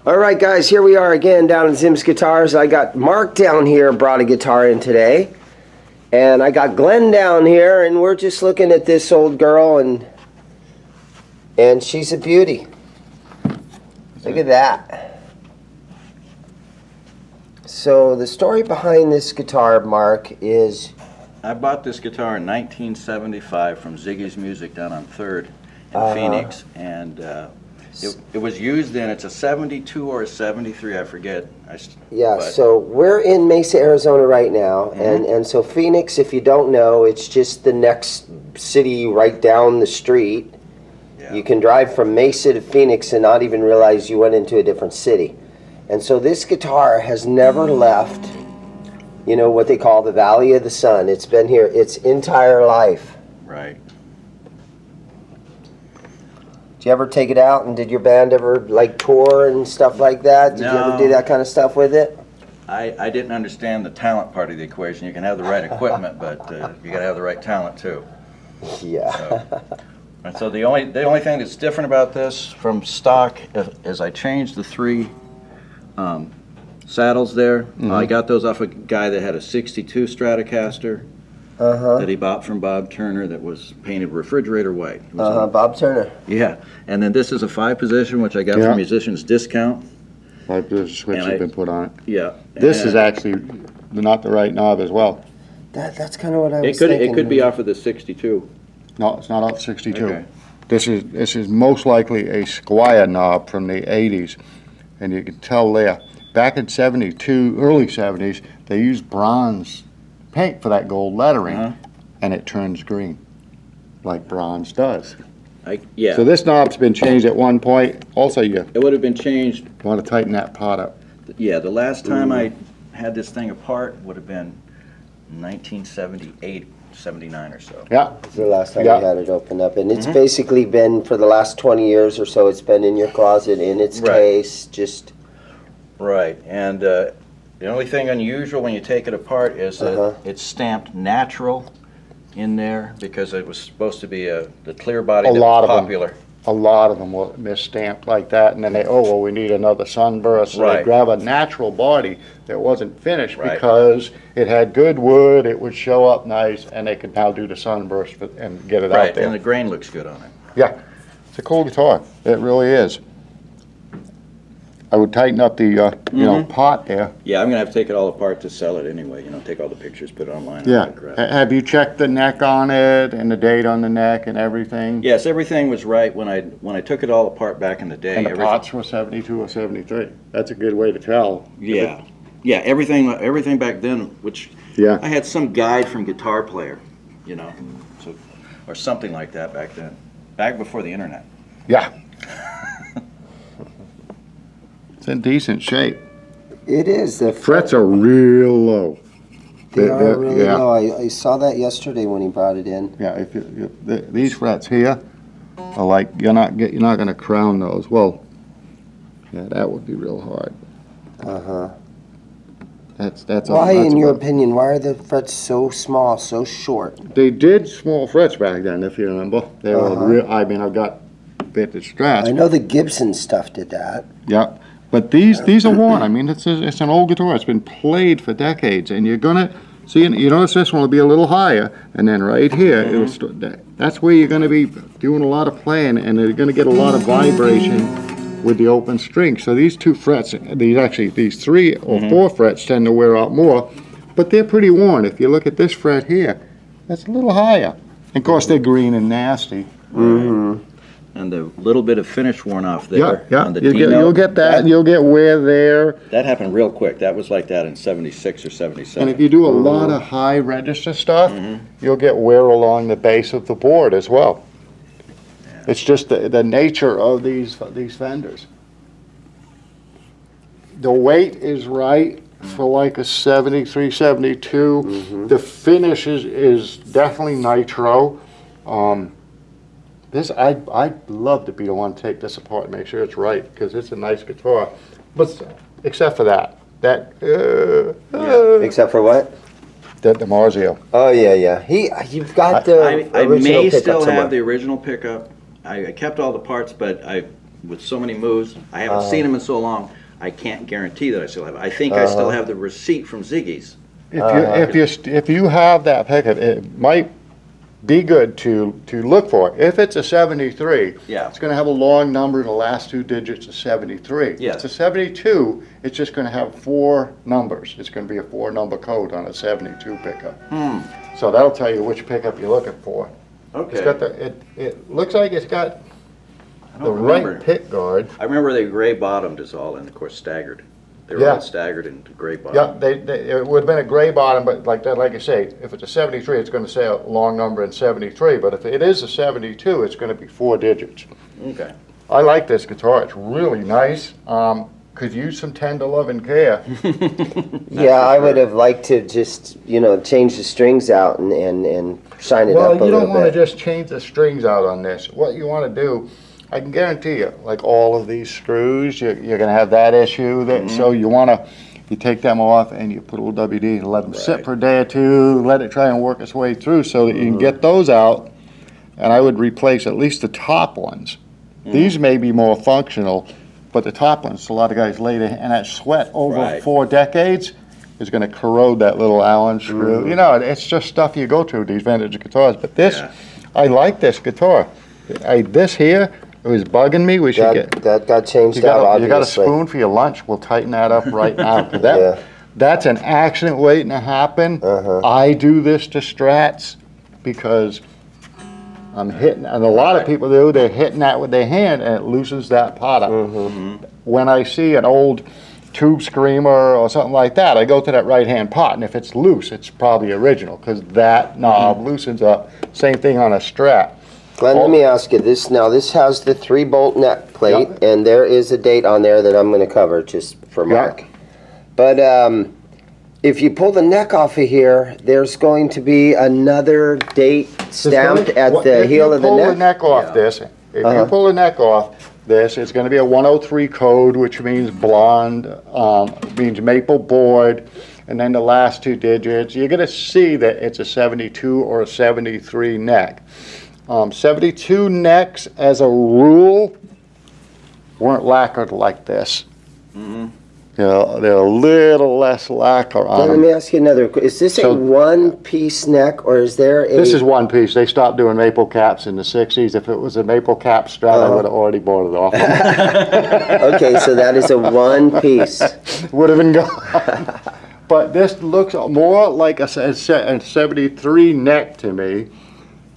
Alright guys, here we are again down at ZIMM'S Guitars. I got Mark down here, brought a guitar in today. And I got Glenn down here, and we're just looking at this old girl, and she's a beauty. Look at that. So the story behind this guitar, Mark, is... I bought this guitar in 1975 from Ziggy's Music down on 3rd in Phoenix, and it was used in, it's a 72 or a 73, I forget. So we're in Mesa, Arizona right now, and so Phoenix, if you don't know, it's just the next city right down the street. Yeah. You can drive from Mesa to Phoenix and not even realize you went into a different city. And so this guitar has never left, you know, what they call the Valley of the Sun. It's been here its entire life. Right. Did you ever take it out, and did your band ever like tour and stuff like that? Did you ever do that kind of stuff with it? I didn't understand the talent part of the equation. You can have the right equipment, but you got to have the right talent too. Yeah. So the only thing that's different about this from stock is I changed the 3 saddles there. I got those off a guy that had a '62 Stratocaster. That he bought from Bob Turner that was painted refrigerator white. Bob Turner. Yeah, and then this is a 5-position, which I got from Musician's Discount. 5-position switch has been put on it. Yeah. This is actually not the right knob as well. That's kind of what I was thinking. It could be off of the 62. No, it's not off 62. Okay. This is most likely a Squire knob from the 80s, and you can tell there. Back in '72, early '70s, they used bronze paint for that gold lettering, and it turns green, like bronze does. Yeah. So this knob's been changed at one point. Also, you would have been changed. Want to tighten that pot up. Yeah, the last time I had this thing apart would have been 1978, 79 or so. Yeah. It's the last time I had it open up, and it's basically been for the last 20 years or so. It's been in your closet in its case, just. Right, and the only thing unusual when you take it apart is that it's stamped natural in there because it was supposed to be the clear body that was popular. A lot of them were misstamped like that, and then they, oh, well, we need another sunburst. So they grab a natural body that wasn't finished because it had good wood, it would show up nice, and they could now do the sunburst and get it out there. And the grain looks good on it. Yeah, it's a cool guitar. It really is. I would tighten up the you know, pot there. Yeah, I'm gonna have to take it all apart to sell it anyway. You know, take all the pictures, put it online. Yeah. Have you checked the neck on it and the date on the neck and everything? Yes, everything was right when I took it all apart back in the day. And the pots were 72 or 73. That's a good way to tell. Yeah, yeah. Everything back then, which I had some guide from Guitar Player, you know, so, or something like that back then, back before the internet. Yeah. It's in decent shape. It is. The frets are real low. They are really low. I saw that yesterday when he brought it in. Yeah, if these frets here are like you're not going to crown those. Well, yeah, that would be real hard. That's why, in your opinion, why are the frets so small, so short? They did small frets back then, if you remember. They were real. I mean, I've got vintage Strats. I know the Gibson stuff did that. Yeah. But these are worn. I mean, it's an old guitar. It's been played for decades, and you're gonna see. You notice this one will be a little higher, and then right here, that's where you're gonna be doing a lot of playing, and you're gonna get a lot of vibration with the open string. So these 2 frets, these 3 or 4 frets tend to wear out more, but they're pretty worn. If you look at this fret here, that's a little higher. And of course, they're green and nasty. And the little bit of finish worn off there. Yeah, on the you'll get that. You'll get wear there. That happened real quick. That was like that in '76 or '77. And if you do a lot of high register stuff, you'll get wear along the base of the board as well. Yeah. It's just the nature of these Fenders. The weight is right for like a 73, 72. The finish is definitely nitro. I'd love to be the one to take this apart and make sure it's right, because it's a nice guitar. But except for that. Except for what? the Marzio. Oh yeah, yeah. You've got the I original may pickup still somewhere. have the original pickup. I kept all the parts, but with so many moves, I haven't seen them in so long. I can't guarantee that I still have it. I think I still have the receipt from Ziggy's. If you have that pickup, it might be good to look for. If it's a 73, Yeah. it's going to have a long number in the last 2 digits of 73. Yes. If it's a 72, it's just going to have 4 numbers. It's going to be a 4-number code on a 72 pickup. So that'll tell you which pickup you're looking for. Okay. It's got it looks like it's got the right pick guard. I remember they gray bottomed is all, and of course staggered. They were Yeah. all staggered into gray bottom. Yeah, it would have been a gray bottom, but like I say, if it's a 73, it's going to say a long number in 73. But if it is a 72, it's going to be 4 digits. Okay. I like this guitar. It's really nice. Could use some tender loving care. Yeah, I would have liked to just, change the strings out and shine it up a little bit. Well, you don't want to just change the strings out on this. What you want to do, I can guarantee you, like all of these screws, you're going to have that issue. So you take them off and you put a little WD and let them sit for a day or two, let it try and work its way through so that you can get those out. And I would replace at least the top ones. These may be more functional, but the top ones, a lot of guys later, and that sweat over 4 decades is going to corrode that little Allen screw. It's just stuff you go through, these vintage guitars. But this, I like this guitar. This here, it was bugging me. That got changed out, obviously. You got a spoon for your lunch? We'll tighten that up right now. That's an accident waiting to happen. I do this to Strats because I'm hitting, and a lot of people do, they're hitting that with their hand and it loosens that pot up. When I see an old tube screamer or something like that, I go to that right-hand pot, and if it's loose, it's probably original because that knob loosens up. Same thing on a Strat. Glenn, let me ask you this. Now, this has the 3-bolt neck plate, and there is a date on there that I'm going to cover just for Mark. But if you pull the neck off of here, there's going to be another date stamped at the heel of the neck. If you pull the neck off this, if you pull the neck off this, it's going to be a 103 code, which means blonde, means maple board, and then the last 2 digits. You're going to see that it's a 72 or a 73 neck. 72 necks, as a rule, weren't lacquered like this. They're a little less lacquer on them. Let me ask you another. Is this a one-piece neck, or is there a... This is one piece. They stopped doing maple caps in the 60s. If it was a maple cap Strat, I would have already bought it off. Okay, so that is a one-piece. Would have been gone. But this looks more like a 73 neck to me.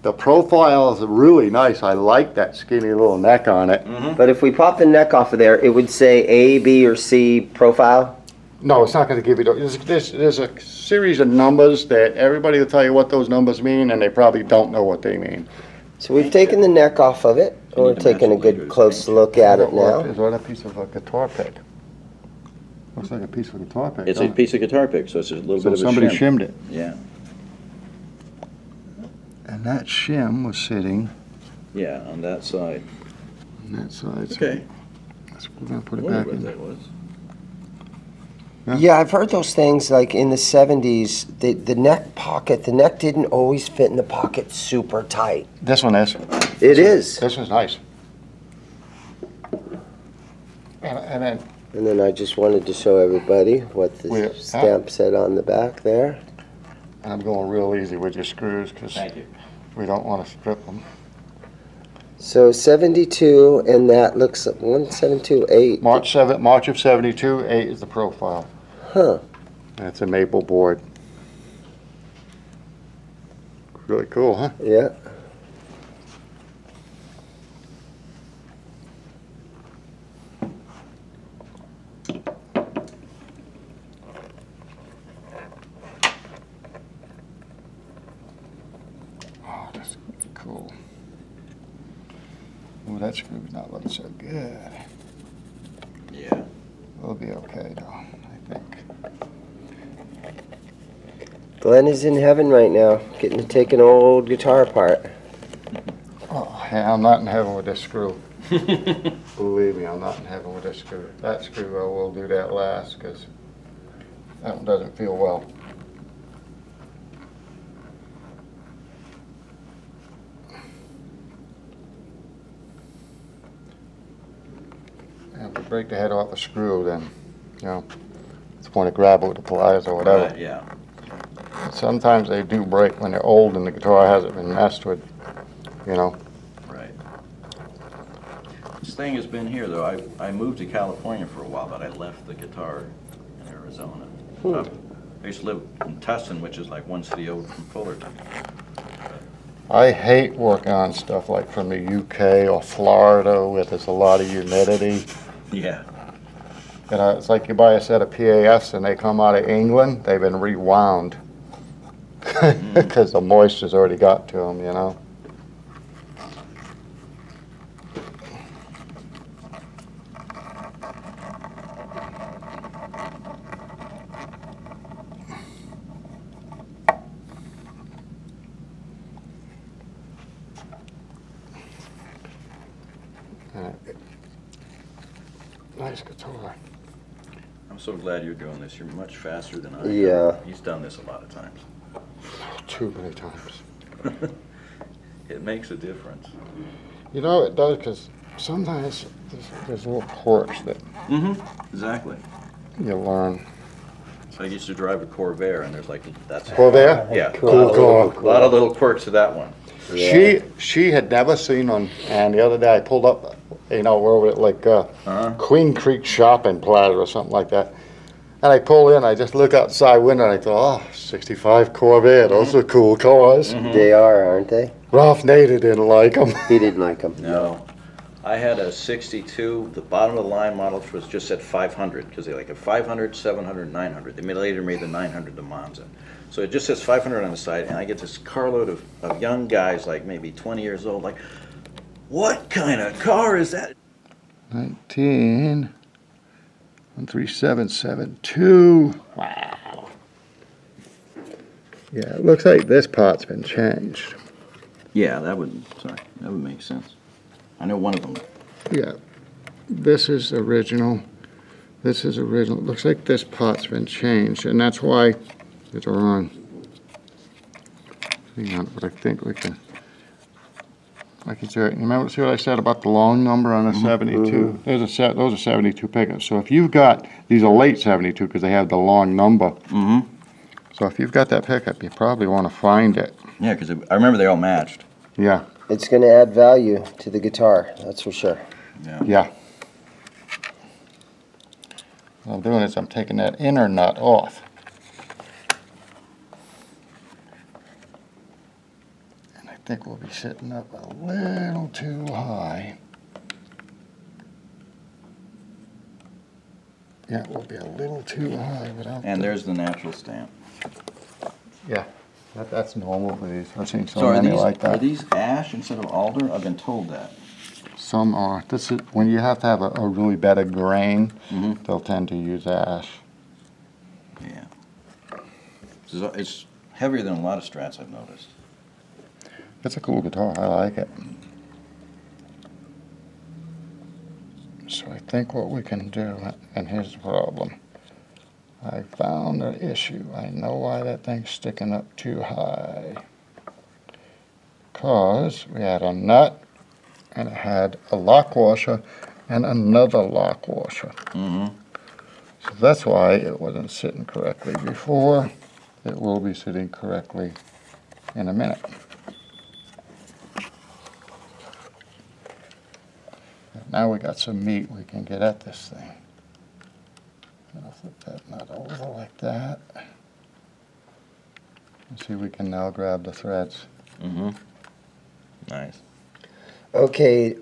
The profile is really nice. I like that skinny little neck on it. But if we pop the neck off of there, it would say A, B, or C profile? No, it's not going to give you those. There's a series of numbers that everybody will tell you what those numbers mean, and they probably don't know what they mean. So we've taken the neck off of it. We're taking a good close look at it now. Is that a piece of a guitar pick? Looks like a piece of a guitar pick. It's a piece of guitar pick, so it's a little bit of a shim. Somebody shimmed it. Yeah. And that shim was sitting... Yeah, on that side. On that side. Okay. So we're going to put it I back wondered in. what that was. Yeah, I've heard those things like in the 70s, the neck pocket, the neck didn't always fit in the pocket super tight. This one is. It is. This one's nice. And then I just wanted to show everybody what the stamp said on the back there. And I'm going real easy with your screws because we don't want to strip them. So 72, and that looks like 1728. March of 72, 8 is the profile. Huh. And it's a maple board. Really cool, huh? Yeah. Oh, that's cool. Oh, that screw's not looking so good. Yeah. We'll be okay, though, I think. Glenn is in heaven right now, getting to take an old guitar apart. Oh, yeah, I'm not in heaven with this screw. Believe me, I'm not in heaven with this screw. That screw, I will do that last, because that one doesn't feel well. break the head off a screw, then, you know, it's point to grab it with the pliers or whatever. Right, yeah. Sometimes they do break when they're old and the guitar hasn't been messed with, you know. Right. This thing has been here, though. I moved to California for a while, but I left the guitar in Arizona. I used to live in Tustin, which is like one city over from Fullerton. I hate working on stuff like from the UK or Florida where there's a lot of humidity. Yeah. You know, it's like you buy a set of PAFs and they come out of England, they've been rewound because the moisture's already got to them, you know. Nice guitar. I'm so glad you're doing this. You're much faster than I am. Yeah. He's done this a lot of times. Too many times. It makes a difference. You know, it does, because sometimes there's little quirks that Exactly. you learn. So I used to drive a Corvair, and there's like, that's... Corvair? Yeah. Cool car. A lot of little quirks to that one. Yeah. She had never seen one, and the other day I pulled up, you know, we're over at like Queen Creek Shopping Plaza or something like that. And I pull in, I just look outside window, and I thought, oh, 65 Corvair, those are cool cars. They are, aren't they? Ralph Nader didn't like them. He didn't like them. No. I had a 62, the bottom of the line model was just at 500, because they like a 500, 700, 900. They later made the 900 the Monza. So it just says 500 on the side, and I get this carload of young guys, like maybe 20 years old, like, what kind of car is that? 13772. Wow. Yeah, it looks like this part's been changed. Yeah, that would make sense. I know one of them. Yeah, this is original. This is original. It looks like this part's been changed, and that's why it's wrong. Hang on, but I think we can. Like you said, remember, see what I said about the long number on a 72? There's a set. Those are 72 pickups. So if you've got, these are late 72 because they have the long number. So if you've got that pickup, you probably want to find it. Yeah, because I remember they all matched. Yeah. It's going to add value to the guitar, that's for sure. Yeah. What I'm doing is I'm taking that inner nut off. And I think we'll be sitting up a little too high. Yeah, we'll be a little too high without. And there's the natural stamp. Yeah, that's normal for these. I've seen so So many like that. Are these ash instead of alder? I've been told that. Some are. This is when you have to have a really better grain. They'll tend to use ash. Yeah. It's heavier than a lot of Strats I've noticed. It's a cool guitar. I like it. So I think what we can do, and here's the problem. I found an issue. I know why that thing's sticking up too high. Because we had a nut, and it had a lock washer, and another lock washer. So that's why it wasn't sitting correctly before. It will be sitting correctly in a minute. Now we got some meat, we can get at this thing. I'll flip that nut over like that. And see, we can now grab the threads. Nice. Okay,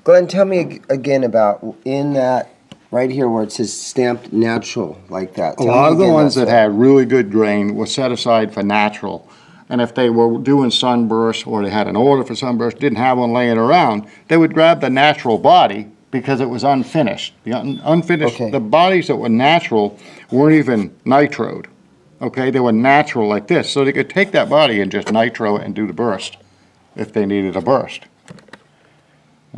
Glenn, tell me again about in that right here where it says stamped natural like that. A lot of the ones that had really good grain were set aside for natural. And if they were doing sunburst or they had an order for sunburst, didn't have one laying around, they would grab the natural body because it was unfinished. The unfinished, the bodies that were natural weren't even nitroed. Okay, they were natural like this. So they could take that body and just nitro and do the burst if they needed a burst.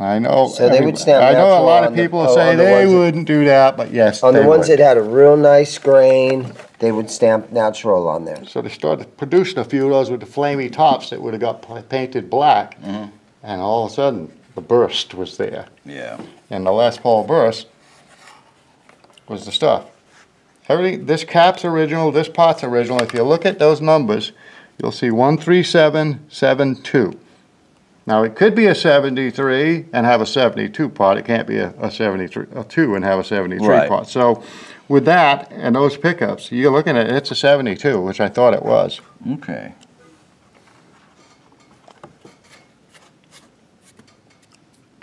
I know. So they would stamp I know a natural lot of on the- people oh, say on the they ones that- wouldn't do that, but yes, On they the ones would. that had a real nice grain, they would stamp natural on there. So they started producing a few of those with the flamey tops that would have got painted black, and all of a sudden the burst was there. Yeah. And the Les Paul burst was the stuff. Everything, this cap's original, this pot's original. If you look at those numbers, you'll see 13772. Now it could be a 73 and have a 72 pot. It can't be a 73, a 2 and have a 73 Right. pot. So with that and those pickups, you're looking at it's a 72, which I thought it was. Okay.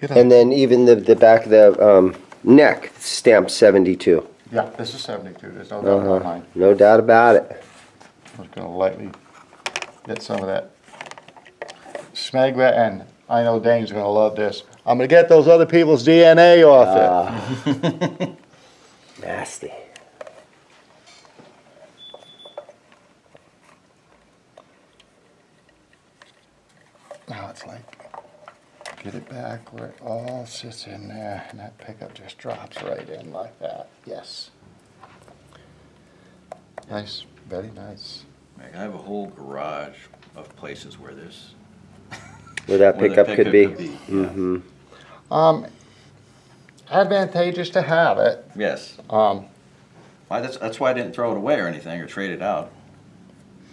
And then even the back of the neck stamped 72. Yeah, this is 72. There's no doubt in my mind. No doubt about it. I'm just going to lightly get some of that smegma, and I know Dane's going to love this. I'm going to get those other people's DNA off it. Nasty. Now it's like, get it back where it all sits in there, and that pickup just drops right in like that. Yes. Nice, very nice. I have a whole garage of places where this Where that where the pickup could be. yeah. Mm-hmm. Advantageous to have it. Yes. That's why I didn't throw it away or anything or trade it out.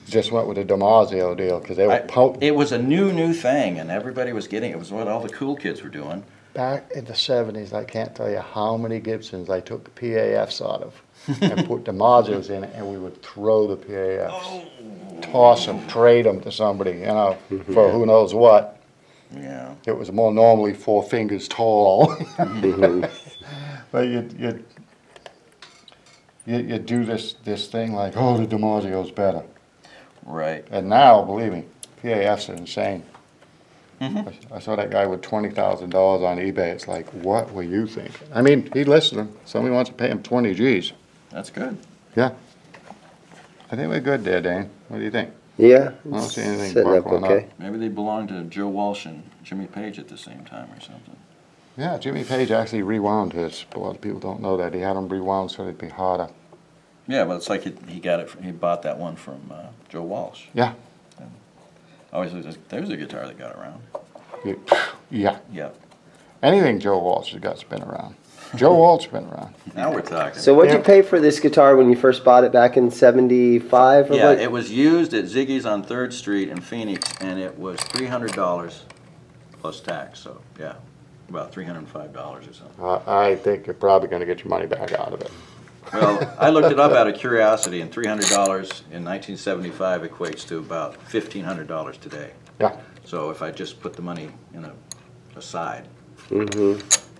Just went with the DiMarzio deal because they were It was a new thing, and everybody was getting it. It was what all the cool kids were doing. back in the 70s. I can't tell you how many Gibsons I took PAFs out of and put DiMarzios in it, and we would throw the PAFs, toss them, trade them to somebody, you know, for who knows what. Yeah. It was more normally 4 fingers tall. But you do this thing like, oh, the DiMarzio's better. Right. And now, believe me, PAFs are insane. I saw that guy with $20,000 on eBay. It's like, what were you thinking? I mean, he listened. Somebody wants to pay him 20 G's. That's good. Yeah. I think we're good there, Dane. What do you think? Yeah. I don't see anything Setting up buckling okay. up. Maybe they belonged to Joe Walsh and Jimmy Page at the same time or something. Yeah, Jimmy Page actually rewound his. A lot of people don't know that. He had them rewound so they'd be harder. Yeah, but it's like he got it. He bought that one from Joe Walsh. Yeah. Always, there's a guitar that got around. Yeah. Yeah. Anything Joe Walsh has got spin around. Joe Walsh been around. Now we're talking. So what'd you pay for this guitar when you first bought it back in 75? Or Yeah, what? it was used at Ziggy's on 3rd Street in Phoenix, and it was $300 plus tax. So yeah, about $305 or something. I think you're probably going to get your money back out of it. Well, I looked it up out of curiosity, and $300 in 1975 equates to about $1,500 today. Yeah. So if I just put the money in aside,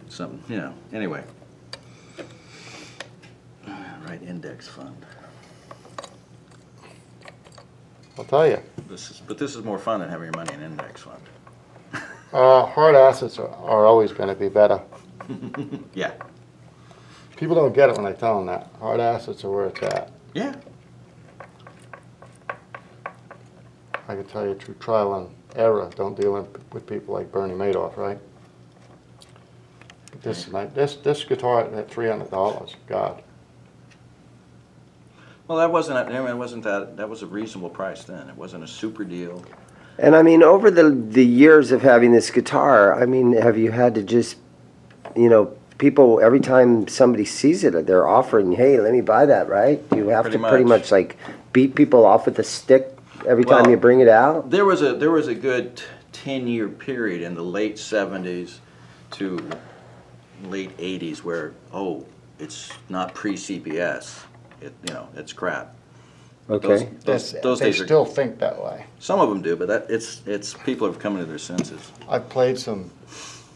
something, you know. Anyway, right, index fund. I'll tell you. But this is more fun than having your money in index fund. Hard assets are always going to be better. Yeah. People don't get it when I tell them that. Hard assets are where it's at. Yeah. I can tell you through trial and error, don't deal with people like Bernie Madoff, right? But this guitar at $300, God. Well, that wasn't. I mean, it wasn't that. That was a reasonable price then. It wasn't a super deal. And I mean, over the years of having this guitar, I mean, have you had to just, you know, people, every time somebody sees it, they're offering, hey, let me buy that, right? You have to pretty much like beat people off with a stick every time you bring it out? There was a good 10-year period in the late 70s to late 80s where, oh, it's not pre-CBS. It's crap. Okay. Those They days still think that way. some of them do, but it's people have come to their senses. I've played some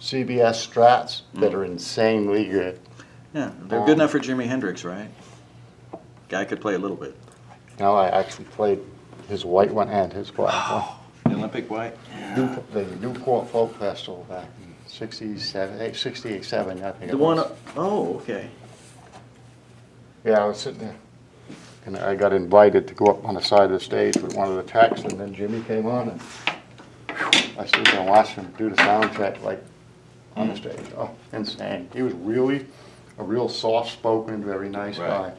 CBS Strats that are insanely good. Yeah, they're good enough for Jimi Hendrix, right? Guy could play a little bit. Now I actually played his white one and his black one. The Olympic white. The Newport Folk Festival back in 67, I think The it one. was. Oh, okay. Yeah, I was sitting there, and I got invited to go up on the side of the stage with one of the techs, and then Jimmy came on, and I stood there and watched him do the sound check, like, on the stage. Oh, insane. He was really a real soft-spoken, very nice guy.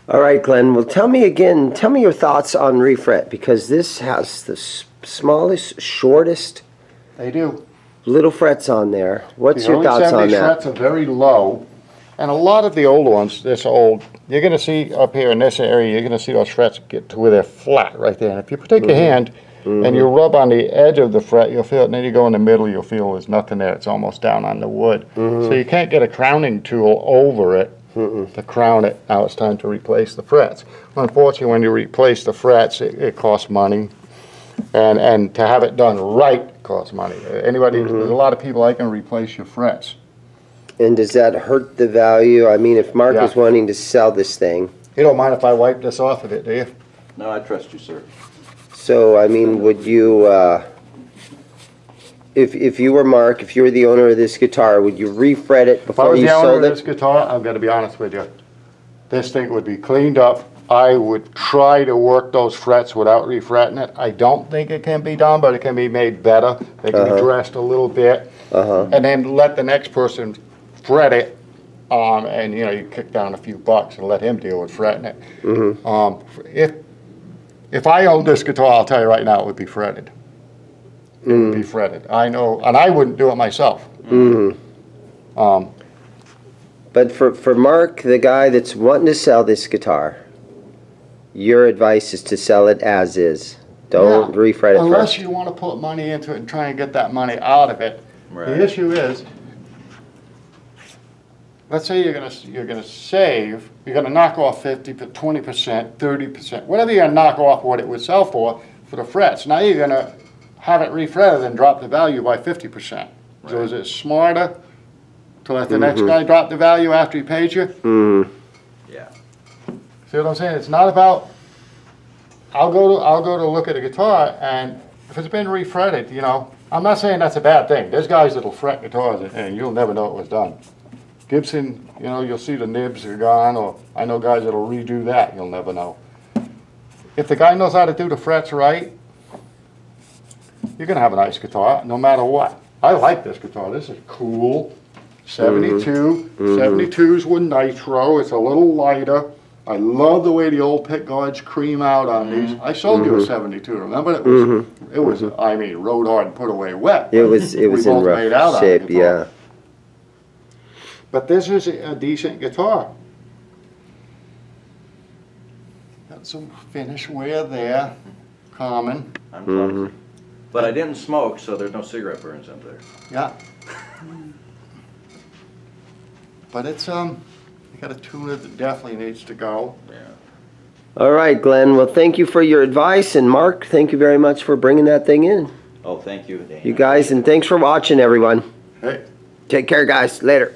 All right, Glenn. Well, tell me your thoughts on refret, because this has the smallest, shortest They do. little frets on there. What's The your early thoughts on 70s that? frets are very low, And a lot of the old ones, this old, you're going to see up here in this area, you're going to see those frets get to where they're flat right there. And if you take your hand and you rub on the edge of the fret, you'll feel it. And then you go in the middle, you'll feel there's nothing there. It's almost down on the wood. So you can't get a crowning tool over it to crown it. Now it's time to replace the frets. Unfortunately, when you replace the frets, it costs money. And to have it done right costs money. Anybody, there's a lot of people that can replace your frets. And does that hurt the value? I mean, if Mark is wanting to sell this thing. You don't mind if I wipe this off of it, do you? No, I trust you, sir. So, I mean, would you, if you were Mark, if you were the owner of this guitar, would you refret it before you sold it? If I was the owner of this guitar, I'm going to be honest with you. This thing would be cleaned up. I would try to work those frets without refretting it. I don't think it can be done, but it can be made better. They can be dressed a little bit. And then let the next person fret it, and you know, you kick down a few bucks and let him deal with fretting it. If I owned this guitar, I'll tell you right now, it would be fretted. It would be fretted. I know, and I wouldn't do it myself. But for Mark, the guy that's wanting to sell this guitar, your advice is to sell it as is. Don't refret it unless first. you want to put money into it and try and get that money out of it. The issue is, let's say you're gonna save, you're gonna knock off 50, 20%, 30%, whatever you're gonna knock off what it would sell for the frets. Now you're gonna have it refretted and drop the value by 50%. So is it smarter to let the next guy drop the value after he pays you? Yeah. See what I'm saying? It's not about, I'll go to look at a guitar, and if it's been refretted, you know, I'm not saying that's a bad thing. There's guys that'll fret guitars and you'll never know it was done. Gibson, you know, you'll see the nibs are gone, or I know guys that'll redo that, you'll never know. If the guy knows how to do the frets right, you're gonna have a nice guitar, no matter what. I like this guitar, this is cool. 72, 72s with nitro, it's a little lighter. I love the way the old pick guards cream out on these. I sold you a 72, remember? It was, I mean, rode hard and put away wet. It was in rough shape, yeah. But this is a decent guitar. Got some finish wear there, common. I'm clumsy. But I didn't smoke, so there's no cigarette burns in there. Yeah. But it's, you got a tuner that definitely needs to go. Yeah. All right, Glenn. Well, thank you for your advice. And Mark, thank you very much for bringing that thing in. Oh, thank you, Dana. You guys, and thanks for watching, everyone. Hey. Take care, guys. Later.